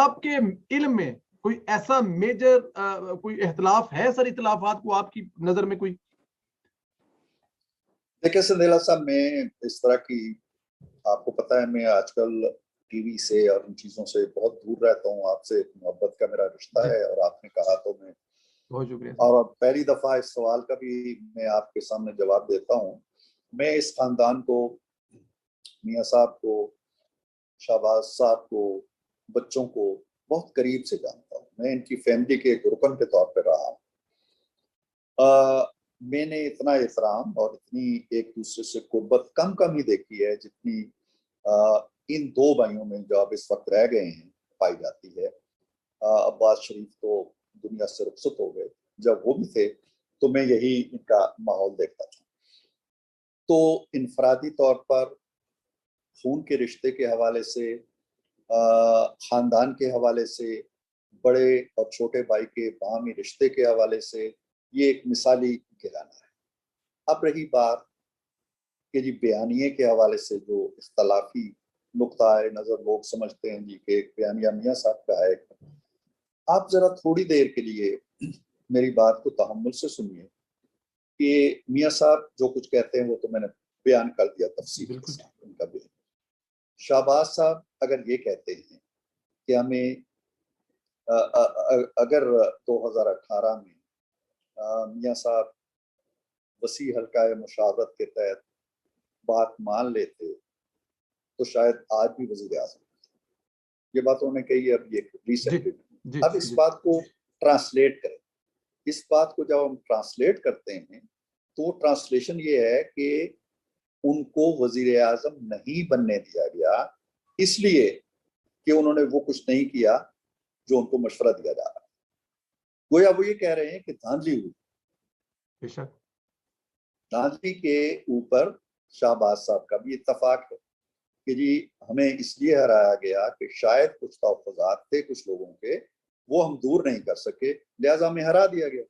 آپ کے علم میں کوئی ایسا میجر کوئی اختلاف ہے سر؟ اختلافات کو آپ کی نظر میں کوئی؟ دیکھیں سندیلا صاحب، میں اس طرح کی، آپ کو پتہ ہے میں آج کل ٹی وی سے اور ان چیزوں سے بہت دور رہتا ہوں. آپ سے محبت کا میرا رشتہ ہے، اور آپ نے کہا تو میں بہت شکریہ. اور پہلی دفعہ اس سوال کا بھی میں آپ کے سامنے جواب دیتا ہوں. میں اس خاندان کو، میاں صاحب کو، شہباز صاحب کو، بچوں کو بہت قریب سے جانتا ہوں. میں ان کی فیملی کے ایک رکن کے طور پہ رہا ہوں. میں نے اتنا احترام اور اتنی ایک دوسرے سے قربت کم ہی دیکھی ہے جتنی ان دو بھائیوں میں جو اب اس وقت رہ گئے ہیں پائی جاتی ہے. عباس شریف تو دنیا سے رخصت ہو گئے، جب وہ بھی تھے تو میں یہی ان کا ماحول دیکھتا تھا. تو انفرادی طور پر خون کے رشتے کے حوالے سے، خاندان کے حوالے سے، بڑے اور چھوٹے بھائی کے باہمی رشتے کے حوالے سے یہ ایک مثالی گھرانہ ہے. اب رہی بات کہ جی بیانیے کے حوالے سے جو اختلافی نقطہ نظر لوگ سمجھتے ہیں جی کہ ایک بیانیہ میاں صاحب کا ہے، آپ ذرا تھوڑی دیر کے لیے میری بات کو تحمل سے سنیے کہ میاں صاحب جو کچھ کہتے ہیں وہ تو میں نے بیان کر دیا تفصیل کے ساتھ ان کا بیان. شہباز صاحب اگر یہ کہتے ہیں کہ ہمیں اگر 2018 میں میاں صاحب وسیع حلقہ مشاورت کے تحت بات مان لیتے تو شاید آج بھی وزیر اعظم. یہ بات انہوں نے کہی ہے اب یہ ریسنٹلی. اب اس بات کو ٹرانسلیٹ کریں. اس بات کو جب ہم ٹرانسلیٹ کرتے ہیں تو ٹرانسلیشن یہ ہے کہ ان کو وزیر اعظم نہیں بننے دیا گیا اس لیے کہ انہوں نے وہ کچھ نہیں کیا جو ان کو مشورہ دیا جا رہا ہے. گویا وہ یہ کہہ رہے ہیں کہ دھاندلی ہوئی. دھاندلی کے اوپر شہباز صاحب کا بھی اتفاق ہے کہ جی ہمیں اس لیے ہرایا گیا کہ شاید کچھ تحفظات تھے کچھ لوگوں کے، وہ ہم دور نہیں کر سکے، لہٰذا ہمیں ہرا دیا گیا.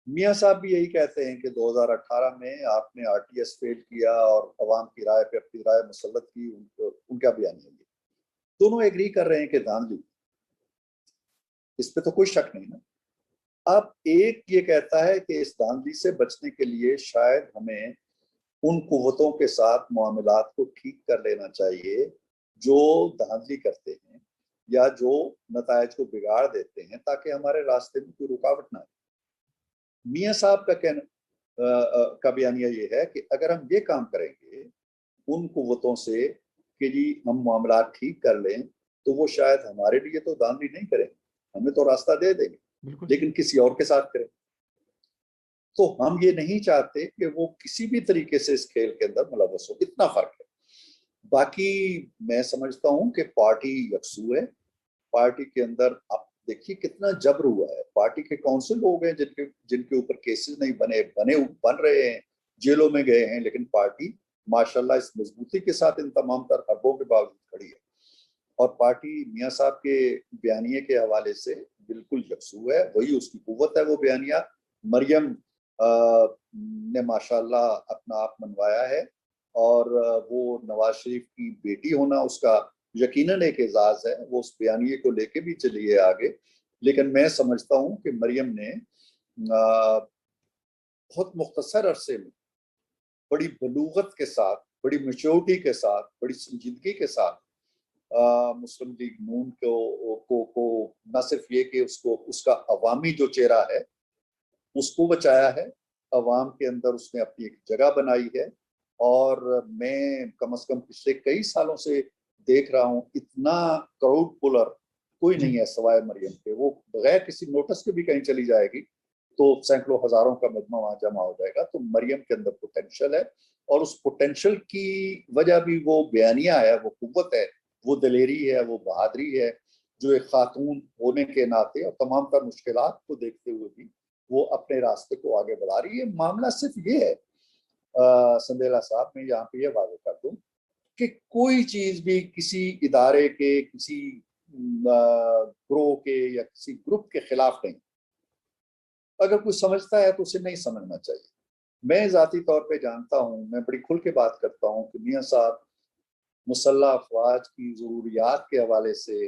میاں صاحب بھی یہی کہتے ہیں کہ 2018 میں آپ نے RTS فیل کیا اور عوام کی رائے پہ اپنی رائے مسلط کی. ان کا بیان ہے. دونوں ایگری کر رہے ہیں کہ دھاندلی، اس پہ تو کوئی شک نہیں نا. اب ایک یہ کہتا ہے کہ اس دھاندلی سے بچنے کے لیے شاید ہمیں ان قوتوں کے ساتھ معاملات کو ٹھیک کر لینا چاہیے جو دھاندلی کرتے ہیں یا جو نتائج کو بگاڑ دیتے ہیں، تاکہ ہمارے راستے میں کوئی رکاوٹ نہ آئے. میاں صاحب کا کہنا کا بیانیہ یہ ہے کہ اگر ہم یہ کام کریں گے ان قوتوں سے کہ جی ہم معاملات ٹھیک کر لیں تو وہ شاید ہمارے لیے تو دھاندلی نہیں کریں گے، ہمیں تو راستہ دے دیں گے، لیکن کسی اور کے ساتھ کریں. تو ہم یہ نہیں چاہتے کہ وہ کسی بھی طریقے سے اس کھیل کے اندر ملوث ہو. اتنا فرق ہے. باقی میں سمجھتا ہوں کہ پارٹی یکسو ہے. پارٹی کے اندر آپ دیکھیے کتنا جبر ہوا ہے. پارٹی کے کون سے لوگ ہیں جن کے اوپر کیسز نہیں بن رہے ہیں، جیلوں میں گئے ہیں، لیکن پارٹی ماشاءاللہ اس مضبوطی کے ساتھ ان تمام تر حربوں کے باوجود کھڑی ہے. اور پارٹی میاں صاحب کے بیانیے کے حوالے سے بالکل یکسو ہے. وہی اس کی قوت ہے. وہ بیانیہ مریم نے ماشاءاللہ اپنا آپ منوایا ہے، اور وہ نواز شریف کی بیٹی ہونا اس کا یقیناً ایک اعزاز ہے. وہ اس بیانیے کو لے کے بھی چلی ہے آگے. لیکن میں سمجھتا ہوں کہ مریم نے بہت مختصر عرصے میں بڑی بلوغت کے ساتھ، بڑی میچورٹی کے ساتھ، بڑی سنجیدگی کے ساتھ مسلم لیگ نون کو نہ صرف یہ کہ اس کا عوامی جو چہرہ ہے اس کو بچایا ہے، عوام کے اندر اس نے اپنی ایک جگہ بنائی ہے. اور میں کم از کم پچھلے کئی سالوں سے دیکھ رہا ہوں اتنا کراؤڈ پولر کوئی نہیں ہے سوائے مریم کے. وہ بغیر کسی نوٹس کے بھی کہیں چلی جائے گی تو سینکڑوں ہزاروں کا مجمع وہاں جمع ہو جائے گا. تو مریم کے اندر پوٹینشل ہے، اور اس پوٹینشل کی وجہ بھی وہ بیانیہ ہے، وہ قوت ہے، وہ دلیری ہے، وہ بہادری ہے جو ایک خاتون ہونے کے ناطے اور تمام تر مشکلات کو دیکھتے ہوئے بھی وہ اپنے راستے کو آگے بڑھا رہی ہے. معاملہ صرف یہ ہے سندیلا صاحب، میں یہاں پہ یہ واضح کر دوں کہ کوئی چیز بھی کسی ادارے کے، کسی گروہ کے یا کسی گروپ کے خلاف نہیں. اگر کوئی سمجھتا ہے تو اسے نہیں سمجھنا چاہیے. میں ذاتی طور پہ جانتا ہوں، میں بڑی کھل کے بات کرتا ہوں کہ میاں صاحب مسلح افواج کی ضروریات کے حوالے سے